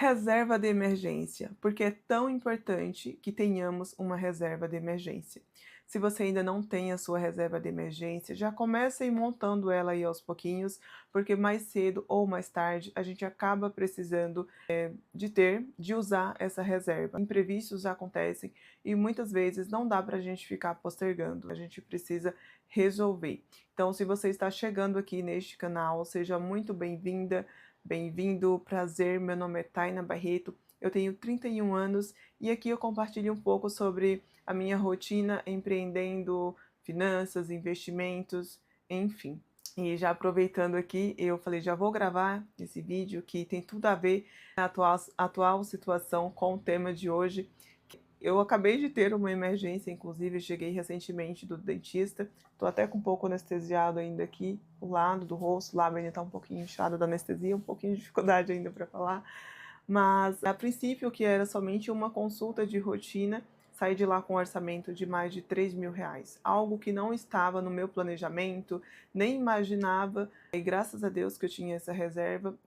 Reserva de emergência, porque é tão importante que tenhamos uma reserva de emergência. Se você ainda não tem a sua reserva de emergência, já comece aí montando ela aí aos pouquinhos, porque mais cedo ou mais tarde a gente acaba precisando de usar essa reserva. Imprevistos acontecem e muitas vezes não dá para a gente ficar postergando, a gente precisa resolver. Então, se você está chegando aqui neste canal, seja muito bem-vinda. Bem-vindo, prazer, meu nome é Taina Barreto, eu tenho 31 anos e aqui eu compartilho um pouco sobre a minha rotina empreendendo, finanças, investimentos, enfim. E já aproveitando aqui, eu falei, já vou gravar esse vídeo que tem tudo a ver com a atual situação com o tema de hoje. Eu acabei de ter uma emergência, inclusive cheguei recentemente do dentista, tô até com um pouco anestesiado ainda aqui, o lado do rosto, o lábio ainda tá um pouquinho inchado da anestesia, um pouquinho de dificuldade ainda para falar, mas a princípio que era somente uma consulta de rotina, saí de lá com um orçamento de mais de R$ 3.000, algo que não estava no meu planejamento, nem imaginava, e graças a Deus que eu tinha essa reserva,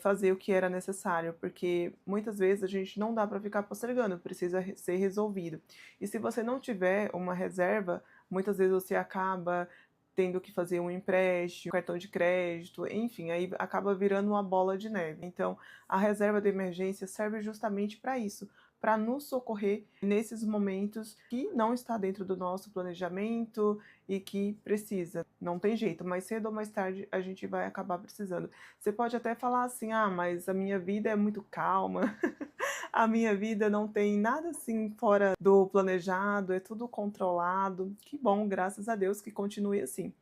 fazer o que era necessário, porque muitas vezes a gente não dá para ficar postergando, precisa ser resolvido. E se você não tiver uma reserva, muitas vezes você acaba tendo que fazer um empréstimo, um cartão de crédito, enfim, aí acaba virando uma bola de neve. Então, a reserva de emergência serve justamente para isso, para nos socorrer nesses momentos que não está dentro do nosso planejamento e que precisa. Não tem jeito, mais cedo ou mais tarde a gente vai acabar precisando. Você pode até falar assim, ah, mas a minha vida é muito calma, a minha vida não tem nada assim fora do planejado, é tudo controlado. Que bom, graças a Deus que continue assim.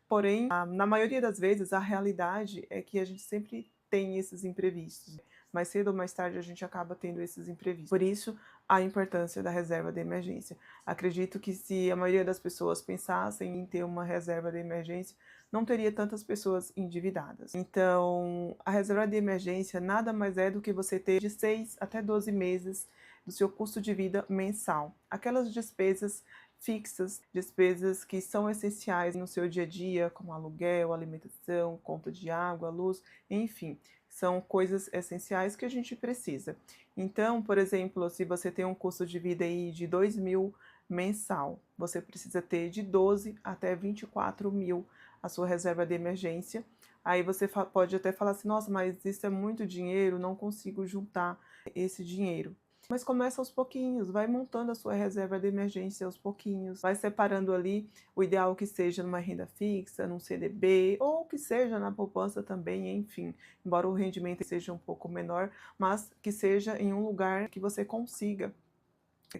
Porém, na maioria das vezes, a realidade é que a gente sempre tem esses imprevistos. Mais cedo ou mais tarde a gente acaba tendo esses imprevistos. Por isso, a importância da reserva de emergência. Acredito que se a maioria das pessoas pensassem em ter uma reserva de emergência, não teria tantas pessoas endividadas. Então, a reserva de emergência nada mais é do que você ter de 6 até 12 meses do seu custo de vida mensal. Aquelas despesas fixas, despesas que são essenciais no seu dia a dia, como aluguel, alimentação, conta de água, luz, enfim, são coisas essenciais que a gente precisa. Então, por exemplo, se você tem um custo de vida aí de 2.000 mensal, você precisa ter de 12 até 24.000 a sua reserva de emergência. Aí você pode até falar assim, nossa, mas isso é muito dinheiro, não consigo juntar esse dinheiro. Mas começa aos pouquinhos, vai montando a sua reserva de emergência aos pouquinhos, vai separando ali, o ideal que seja numa renda fixa, num CDB, ou que seja na poupança também, enfim, embora o rendimento seja um pouco menor, mas que seja em um lugar que você consiga,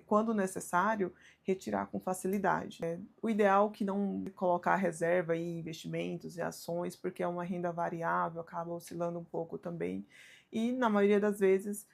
quando necessário, retirar com facilidade. O ideal é que não colocar reserva em investimentos e ações, porque é uma renda variável, acaba oscilando um pouco também, e na maioria das vezes,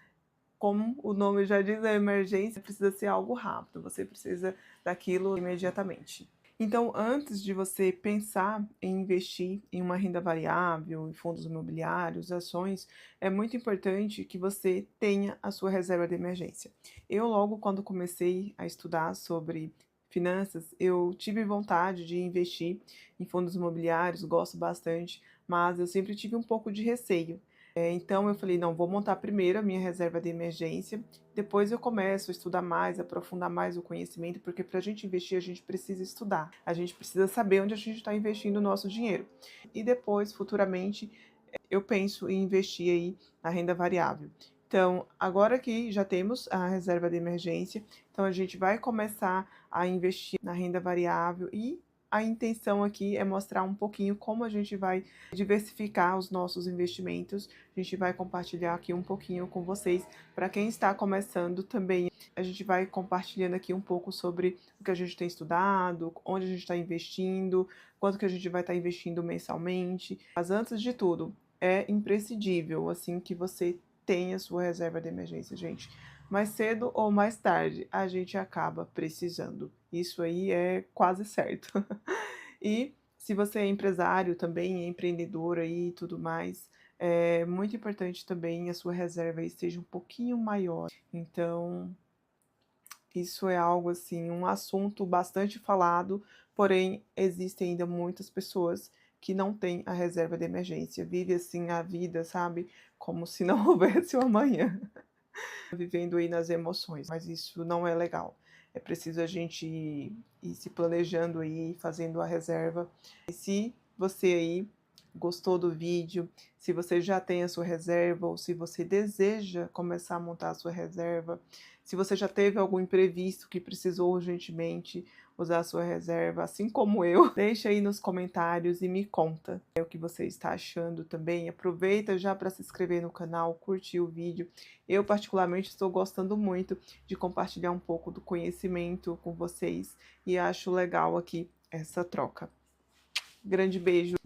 como o nome já diz, a emergência precisa ser algo rápido, você precisa daquilo imediatamente. Então, antes de você pensar em investir em uma renda variável, em fundos imobiliários, ações, é muito importante que você tenha a sua reserva de emergência. Eu, logo quando comecei a estudar sobre finanças, eu tive vontade de investir em fundos imobiliários, gosto bastante, mas eu sempre tive um pouco de receio. Então eu falei, não, vou montar primeiro a minha reserva de emergência, depois eu começo a estudar mais, aprofundar mais o conhecimento, porque para a gente investir a gente precisa estudar, a gente precisa saber onde a gente está investindo o nosso dinheiro. E depois, futuramente, eu penso em investir aí na renda variável. Então, agora que já temos a reserva de emergência, então a gente vai começar a investir na renda variável e a intenção aqui é mostrar um pouquinho como a gente vai diversificar os nossos investimentos. A gente vai compartilhar aqui um pouquinho com vocês. Para quem está começando também, a gente vai compartilhando aqui um pouco sobre o que a gente tem estudado, onde a gente está investindo, quanto que a gente vai estar investindo mensalmente. Mas antes de tudo, é imprescindível, assim, que você tenha sua reserva de emergência, gente. Mais cedo ou mais tarde, a gente acaba precisando. Isso aí é quase certo. E se você é empresário também, é empreendedor aí e tudo mais, é muito importante também a sua reserva aí seja um pouquinho maior. Então, isso é algo assim, um assunto bastante falado, porém existem ainda muitas pessoas que não tem a reserva de emergência, vive assim a vida, sabe, como se não houvesse um amanhã, vivendo aí nas emoções, mas isso não é legal. É preciso a gente ir se planejando aí, fazendo a reserva. E se você aí gostou do vídeo, se você já tem a sua reserva ou se você deseja começar a montar a sua reserva, se você já teve algum imprevisto que precisou urgentemente usar a sua reserva, assim como eu, deixa aí nos comentários e me conta o que você está achando também. Aproveita já para se inscrever no canal, curtir o vídeo. Eu particularmente estou gostando muito de compartilhar um pouco do conhecimento com vocês e acho legal aqui essa troca. Grande beijo!